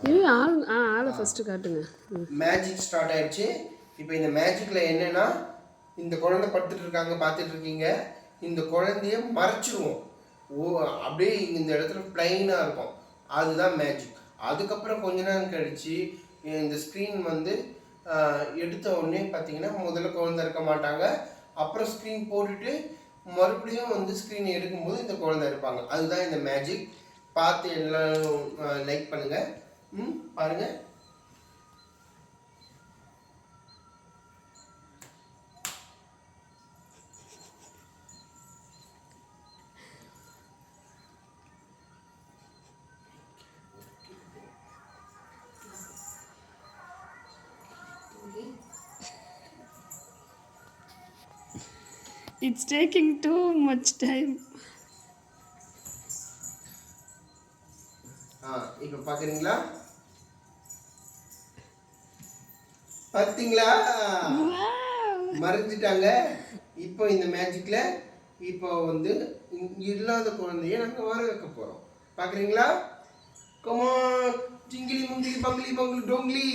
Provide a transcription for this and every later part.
ஆளை ஃபஸ்ட்டு காட்டுங்க. Magic start ஆயிடுச்சு. இப்போ இந்த மேஜிக்கில் என்னென்னா, இந்த குழந்தை படுத்துட்டு இருக்காங்க, பார்த்துட்டு இருக்கீங்க. இந்த குழந்தைய மறைச்சிருவோம். அப்படியே இந்த இடத்துல பிளைனாக இருக்கும். அதுதான் மேஜிக். அதுக்கப்புறம் கொஞ்ச நேரம் கழித்து இந்த ஸ்க்ரீன் வந்து எடுத்த உடனே பார்த்தீங்கன்னா முதல்ல குழந்தை இருக்க மாட்டாங்க. அப்புறம் ஸ்க்ரீன் போட்டுட்டு மறுபடியும் வந்து ஸ்க்ரீன் எடுக்கும்போது இந்த குழந்தை இருப்பாங்க. அதுதான் இந்த மேஜிக். பார்த்து எல்லாரும் லைக் பண்ணுங்கள். பாருங்கள். It's taking too much time. இப்போ பார்க்குறீங்களா? பார்த்தீங்களா? மறைஞ்சிட்டாங்க. இப்போ இந்த மேஜிக்கில் இப்போ வந்து இல்லாத குழந்தைய நாங்கள் வர வைக்க போகிறோம். பார்க்குறீங்களா? கமான், ஜிங்கிலி முங்கிலி பங்கிலி பங்கிலி டோங்கிலி.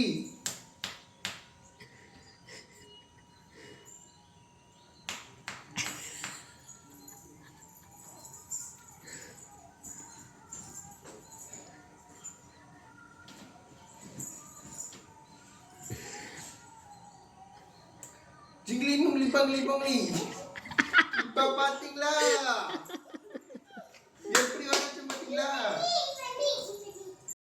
ஜிங்கிலி முங்கிலி பங்கிலி பங்கிலி. இப்போ பார்த்தீங்களா எப்படி வந்துச்சு? பார்த்தீங்களா?